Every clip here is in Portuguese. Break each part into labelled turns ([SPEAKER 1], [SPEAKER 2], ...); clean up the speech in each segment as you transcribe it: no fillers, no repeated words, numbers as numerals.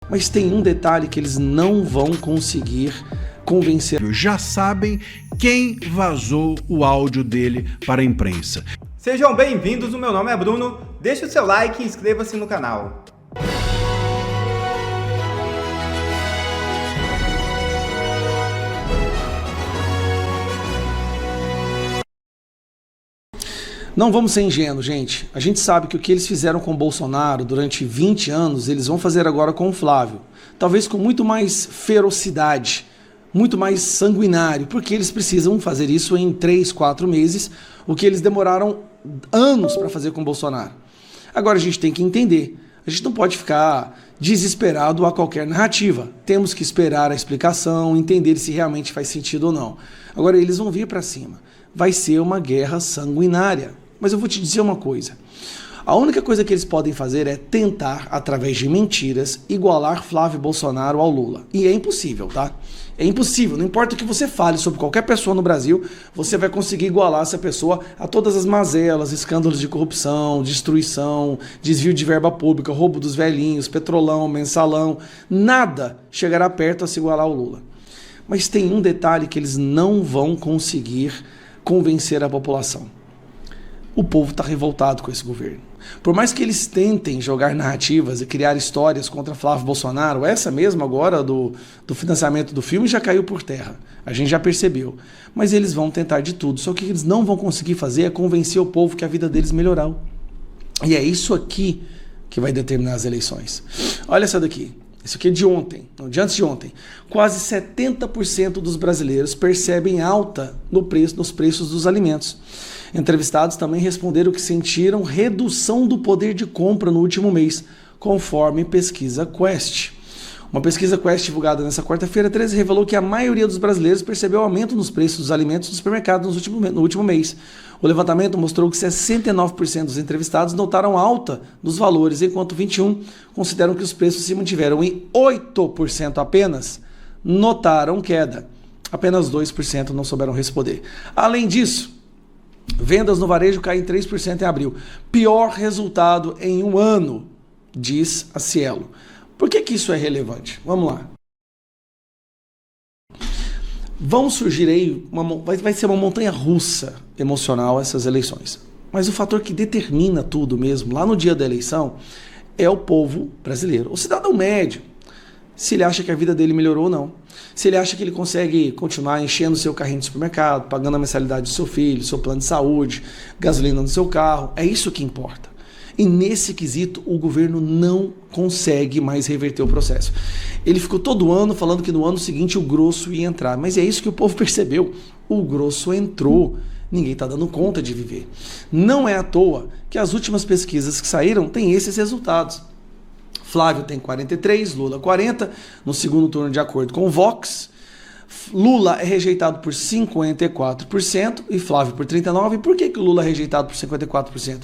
[SPEAKER 1] Mas tem um detalhe que eles não vão conseguir convencer.
[SPEAKER 2] Já sabem quem vazou o áudio dele para a imprensa.
[SPEAKER 3] Sejam bem-vindos, o meu nome é Bruno, deixe o seu like e inscreva-se no canal.
[SPEAKER 1] Não vamos ser ingênuos, gente. A gente sabe que o que eles fizeram com o Bolsonaro durante 20 anos, eles vão fazer agora com o Flávio. Talvez com muito mais ferocidade, muito mais sanguinário, porque eles precisam fazer isso em 3, 4 meses, o que eles demoraram anos para fazer com o Bolsonaro. Agora a gente tem que entender, a gente não pode ficar desesperado a qualquer narrativa. Temos que esperar a explicação, entender se realmente faz sentido ou não. Agora eles vão vir para cima. Vai ser uma guerra sanguinária. Mas eu vou te dizer uma coisa. A única coisa que eles podem fazer é tentar, através de mentiras, igualar Flávio Bolsonaro ao Lula. E é impossível, tá? É impossível. Não importa o que você fale sobre qualquer pessoa no Brasil, você vai conseguir igualar essa pessoa a todas as mazelas, escândalos de corrupção, destruição, desvio de verba pública, roubo dos velhinhos, petrolão, mensalão. Nada chegará perto a se igualar ao Lula. Mas tem um detalhe que eles não vão conseguir convencer a população. O povo está revoltado com esse governo. Por mais que eles tentem jogar narrativas e criar histórias contra Flávio Bolsonaro, essa mesmo agora do financiamento do filme já caiu por terra. A gente já percebeu. Mas eles vão tentar de tudo. Só que o que eles não vão conseguir fazer é convencer o povo que a vida deles melhorou. E é isso aqui que vai determinar as eleições. Olha essa daqui. Isso aqui é de ontem, não, de antes de ontem. Quase 70% dos brasileiros percebem alta nos preços dos alimentos. Entrevistados também responderam que sentiram redução do poder de compra no último mês, conforme pesquisa Quest. Uma pesquisa Quest divulgada nesta quarta-feira 13 revelou que a maioria dos brasileiros percebeu aumento nos preços dos alimentos no supermercado no último mês. O levantamento mostrou que 69% dos entrevistados notaram alta nos valores, enquanto 21% consideram que os preços se mantiveram e 8% apenas notaram queda. Apenas 2% não souberam responder. Além disso, vendas no varejo caem 3% em abril. Pior resultado em um ano, diz a Cielo. Por que isso é relevante? Vamos lá. Vão surgir aí, vai ser uma montanha-russa emocional essas eleições. Mas o fator que determina tudo mesmo, lá no dia da eleição, é o povo brasileiro. O cidadão médio, se ele acha que a vida dele melhorou ou não. Se ele acha que ele consegue continuar enchendo o seu carrinho de supermercado, pagando a mensalidade do seu filho, seu plano de saúde, gasolina no seu carro. É isso que importa. E nesse quesito, o governo não consegue mais reverter o processo. Ele ficou todo ano falando que no ano seguinte o grosso ia entrar. Mas é isso que o povo percebeu. O grosso entrou. Ninguém está dando conta de viver. Não é à toa que as últimas pesquisas que saíram têm esses resultados. Flávio tem 43%, Lula 40%. No segundo turno, de acordo com o Vox, Lula é rejeitado por 54% e Flávio por 39%. E por que o Lula é rejeitado por 54%?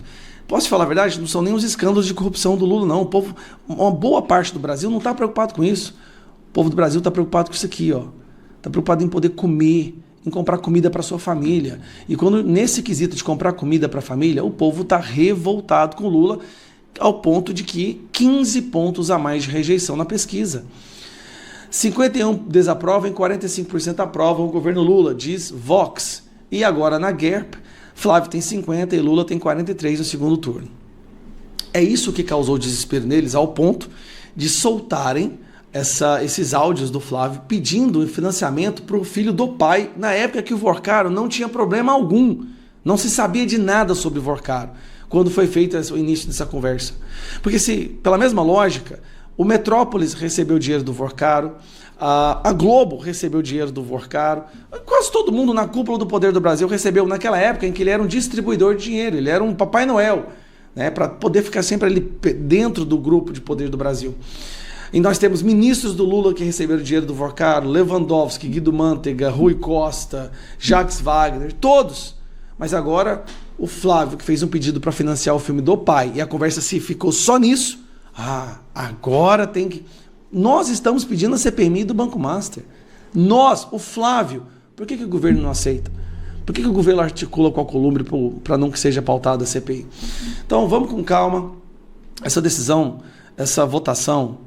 [SPEAKER 1] Posso te falar a verdade? Não são nem os escândalos de corrupção do Lula, não. O povo, uma boa parte do Brasil não está preocupado com isso. O povo do Brasil está preocupado com isso aqui, ó. Está preocupado em poder comer, em comprar comida para sua família. E quando nesse quesito de comprar comida para a família, o povo está revoltado com o Lula, ao ponto de que 15 pontos a mais de rejeição na pesquisa. 51% desaprovam e 45% aprovam o governo Lula, diz Vox. E agora na GERP, Flávio tem 50% e Lula tem 43% no segundo turno. É isso que causou desespero neles, ao ponto de soltarem esses áudios do Flávio pedindo financiamento para o filho do pai, na época que o Vorcaro não tinha problema algum. Não se sabia de nada sobre o Vorcaro, quando foi feito o início dessa conversa. Porque se, pela mesma lógica, o Metrópolis recebeu dinheiro do Vorcaro, a Globo recebeu dinheiro do Vorcaro, quase todo mundo na cúpula do poder do Brasil recebeu naquela época em que ele era um distribuidor de dinheiro, ele era um Papai Noel, né, para poder ficar sempre ali dentro do grupo de poder do Brasil. E nós temos ministros do Lula que receberam dinheiro do Vorcaro, Lewandowski, Guido Mantega, Rui Costa, Jacques Wagner, todos. Mas agora o Flávio, que fez um pedido para financiar o filme do pai, e a conversa se ficou só nisso, agora tem que... Nós estamos pedindo a CPMI do Banco Master. Nós, o Flávio. Por que o governo não aceita? Por que o governo articula com a Alcolumbre para não que seja pautada a CPI? Então vamos com calma. Essa decisão, essa votação,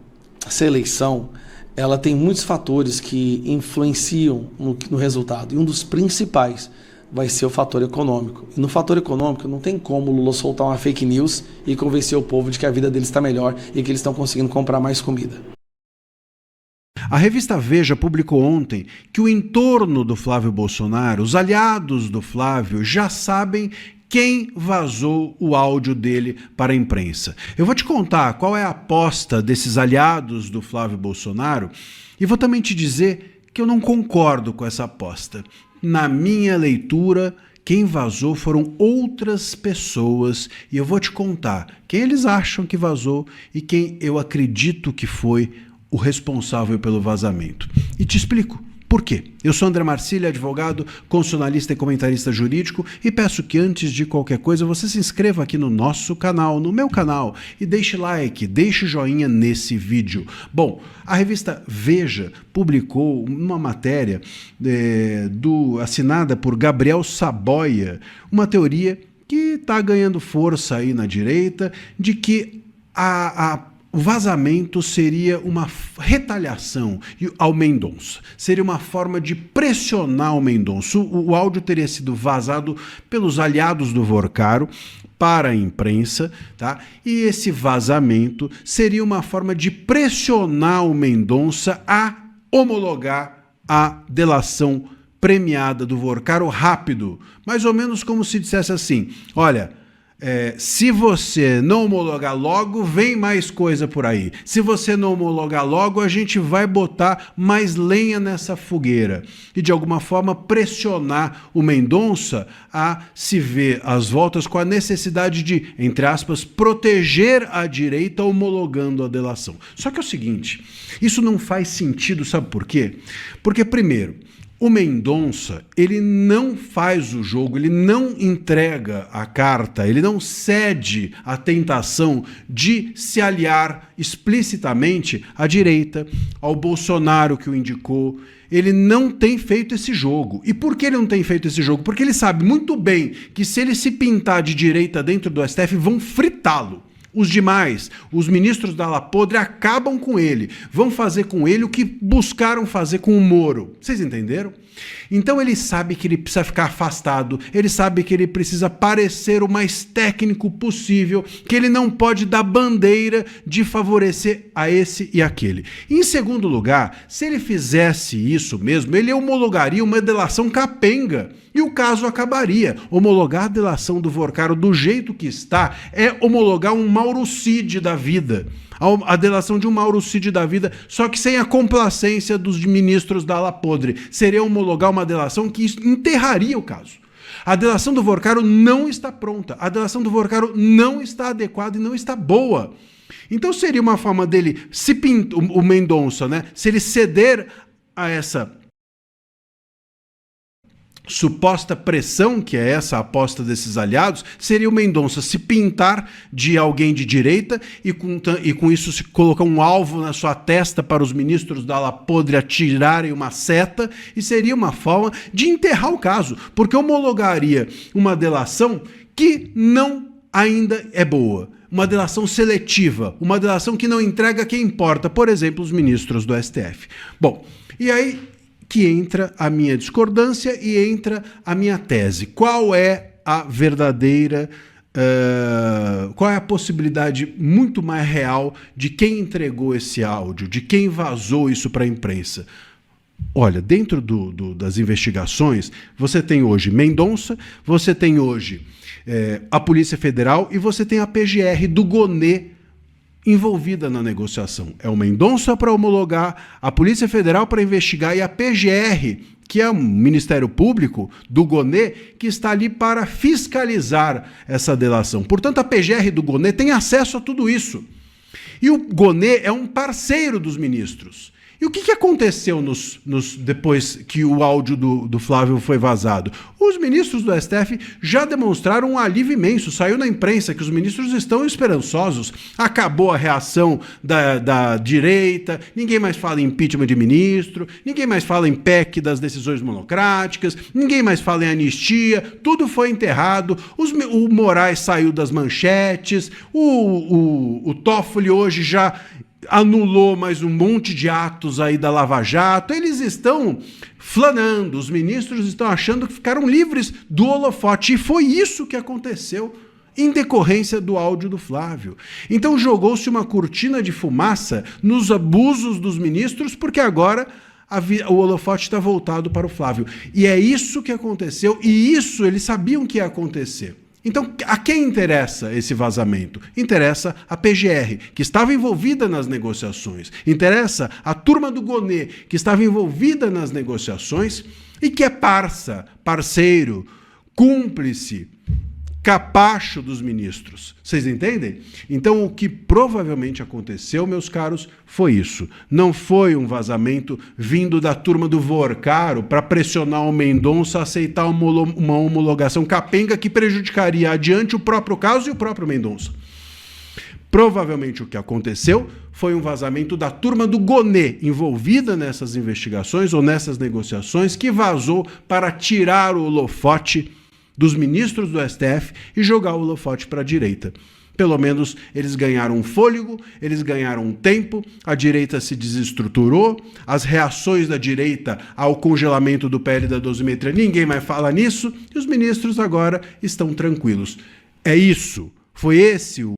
[SPEAKER 1] essa eleição, ela tem muitos fatores que influenciam no resultado. E um dos principais vai ser o fator econômico. E no fator econômico não tem como o Lula soltar uma fake news e convencer o povo de que a vida deles está melhor e que eles estão conseguindo comprar mais comida.
[SPEAKER 2] A revista Veja publicou ontem que o entorno do Flávio Bolsonaro, os aliados do Flávio, já sabem quem vazou o áudio dele para a imprensa. Eu vou te contar qual é a aposta desses aliados do Flávio Bolsonaro e vou também te dizer que eu não concordo com essa aposta. Na minha leitura, quem vazou foram outras pessoas e eu vou te contar quem eles acham que vazou e quem eu acredito que foi o responsável pelo vazamento. E te explico por quê. Eu sou André Marcília, advogado, constitucionalista e comentarista jurídico e peço que antes de qualquer coisa você se inscreva aqui no nosso canal, no meu canal, e deixe like, deixe joinha nesse vídeo. Bom, a revista Veja publicou uma matéria assinada por Gabriel Saboia, uma teoria que está ganhando força aí na direita, de que o vazamento seria uma retaliação ao Mendonça, seria uma forma de pressionar o Mendonça. O áudio teria sido vazado pelos aliados do Vorcaro para a imprensa, tá? E esse vazamento seria uma forma de pressionar o Mendonça a homologar a delação premiada do Vorcaro rápido, mais ou menos como se dissesse assim: olha, se você não homologar logo, vem mais coisa por aí. Se você não homologar logo, a gente vai botar mais lenha nessa fogueira. E de alguma forma pressionar o Mendonça a se ver às voltas com a necessidade de, entre aspas, proteger a direita homologando a delação. Só que é o seguinte, isso não faz sentido, sabe por quê? Porque, primeiro, o Mendonça, ele não faz o jogo, ele não entrega a carta, ele não cede à tentação de se aliar explicitamente à direita, ao Bolsonaro que o indicou. Ele não tem feito esse jogo. E por que ele não tem feito esse jogo? Porque ele sabe muito bem que se ele se pintar de direita dentro do STF, vão fritá-lo. Os demais, os ministros da ala podre, acabam com ele, vão fazer com ele o que buscaram fazer com o Moro. Vocês entenderam? Então ele sabe que ele precisa ficar afastado, ele sabe que ele precisa parecer o mais técnico possível, que ele não pode dar bandeira de favorecer a esse e aquele. Em segundo lugar, se ele fizesse isso mesmo, ele homologaria uma delação capenga e o caso acabaria. Homologar a delação do Vorcaro do jeito que está é homologar um Mauro Cid da vida. A delação de um Mauro Cid da vida, só que sem a complacência dos ministros da ala podre. Seria homologar uma delação que enterraria o caso. A delação do Vorcaro não está pronta. A delação do Vorcaro não está adequada e não está boa. Então seria uma forma dele, o Mendonça, né? Se ele ceder a essa suposta pressão, que é essa aposta desses aliados, seria o Mendonça se pintar de alguém de direita e com isso se colocar um alvo na sua testa para os ministros da ala podre atirarem uma seta, e seria uma forma de enterrar o caso, porque homologaria uma delação que não ainda é boa. Uma delação seletiva, uma delação que não entrega quem importa, por exemplo, os ministros do STF. Bom, e aí que entra a minha discordância e entra a minha tese. Qual é a verdadeira, qual é a possibilidade muito mais real de quem entregou esse áudio, de quem vazou isso para a imprensa? Olha, dentro das investigações, você tem hoje Mendonça, você tem hoje a Polícia Federal e você tem a PGR do Gonê envolvida na negociação. É o Mendonça para homologar, a Polícia Federal para investigar e a PGR, que é o Ministério Público do Gonê, que está ali para fiscalizar essa delação. Portanto, a PGR do Gonê tem acesso a tudo isso. E o Gonê é um parceiro dos ministros. E o que aconteceu depois que o áudio do Flávio foi vazado? Os ministros do STF já demonstraram um alívio imenso. Saiu na imprensa que os ministros estão esperançosos. Acabou a reação da direita, ninguém mais fala em impeachment de ministro, ninguém mais fala em PEC das decisões monocráticas, ninguém mais fala em anistia, tudo foi enterrado, o Moraes saiu das manchetes, o Toffoli hoje já anulou mais um monte de atos aí da Lava Jato. Eles estão flanando, os ministros estão achando que ficaram livres do holofote. E foi isso que aconteceu em decorrência do áudio do Flávio. Então jogou-se uma cortina de fumaça nos abusos dos ministros, porque agora o holofote está voltado para o Flávio. E é isso que aconteceu, e isso eles sabiam que ia acontecer. Então, a quem interessa esse vazamento? Interessa a PGR, que estava envolvida nas negociações. Interessa a turma do Gonê, que estava envolvida nas negociações e que é parceiro, cúmplice, capacho dos ministros. Vocês entendem? Então, o que provavelmente aconteceu, meus caros, foi isso. Não foi um vazamento vindo da turma do Vorcaro para pressionar o Mendonça a aceitar uma homologação capenga que prejudicaria adiante o próprio caso e o próprio Mendonça. Provavelmente o que aconteceu foi um vazamento da turma do Gonê, envolvida nessas investigações ou nessas negociações, que vazou para tirar o holofote dos ministros do STF e jogar o holofote para a direita. Pelo menos eles ganharam um fôlego, eles ganharam um tempo, a direita se desestruturou, as reações da direita ao congelamento do PL da dosimetria, ninguém mais fala nisso, e os ministros agora estão tranquilos. É isso, foi esse o...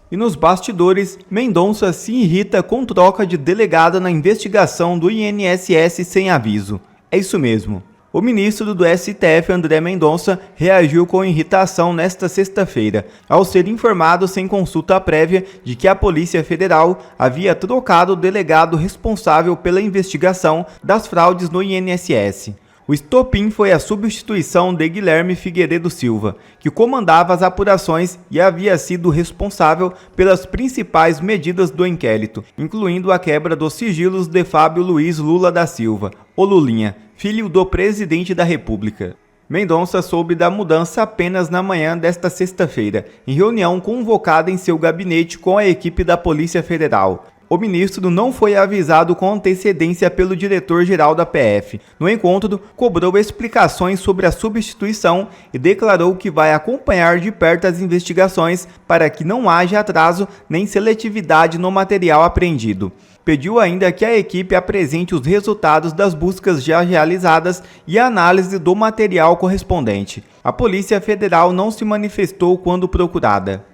[SPEAKER 3] E nos bastidores, Mendonça se irrita com troca de delegado na investigação do INSS sem aviso. É isso mesmo. O ministro do STF, André Mendonça, reagiu com irritação nesta sexta-feira, ao ser informado sem consulta prévia de que a Polícia Federal havia trocado o delegado responsável pela investigação das fraudes no INSS. O estopim foi a substituição de Guilherme Figueiredo Silva, que comandava as apurações e havia sido responsável pelas principais medidas do inquérito, incluindo a quebra dos sigilos de Fábio Luiz Lula da Silva, o Lulinha, filho do presidente da República. Mendonça soube da mudança apenas na manhã desta sexta-feira, em reunião convocada em seu gabinete com a equipe da Polícia Federal. O ministro não foi avisado com antecedência pelo diretor-geral da PF. No encontro, cobrou explicações sobre a substituição e declarou que vai acompanhar de perto as investigações para que não haja atraso nem seletividade no material apreendido. Pediu ainda que a equipe apresente os resultados das buscas já realizadas e a análise do material correspondente. A Polícia Federal não se manifestou quando procurada.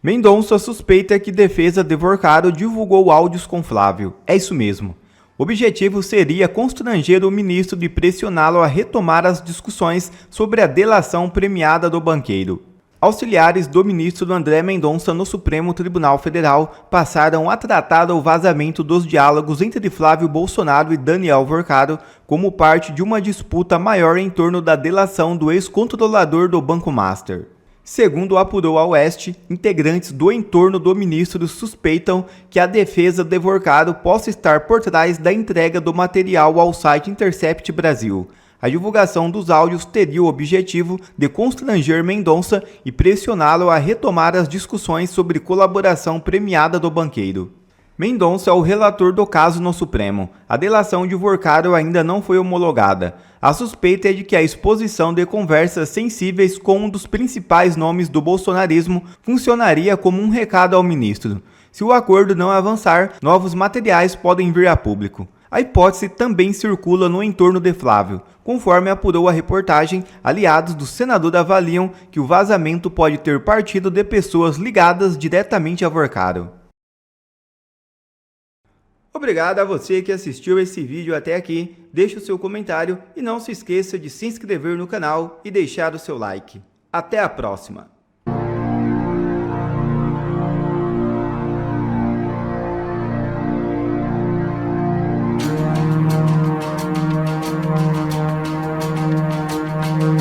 [SPEAKER 3] Mendonça suspeita que defesa de Vorcaro divulgou áudios com Flávio. É isso mesmo. O objetivo seria constranger o ministro e pressioná-lo a retomar as discussões sobre a delação premiada do banqueiro. Auxiliares do ministro André Mendonça no Supremo Tribunal Federal passaram a tratar o vazamento dos diálogos entre Flávio Bolsonaro e Daniel Vorcaro como parte de uma disputa maior em torno da delação do ex-controlador do Banco Master. Segundo apurou a Oeste, integrantes do entorno do ministro suspeitam que a defesa de Vorcaro possa estar por trás da entrega do material ao site Intercept Brasil. A divulgação dos áudios teria o objetivo de constranger Mendonça e pressioná-lo a retomar as discussões sobre colaboração premiada do banqueiro. Mendonça é o relator do caso no Supremo. A delação de Vorcaro ainda não foi homologada. A suspeita é de que a exposição de conversas sensíveis com um dos principais nomes do bolsonarismo funcionaria como um recado ao ministro. Se o acordo não avançar, novos materiais podem vir a público. A hipótese também circula no entorno de Flávio. Conforme apurou a reportagem, aliados do senador avaliam que o vazamento pode ter partido de pessoas ligadas diretamente a Vorcaro. Obrigado a você que assistiu esse vídeo até aqui, deixe o seu comentário e não se esqueça de se inscrever no canal e deixar o seu like. Até a próxima!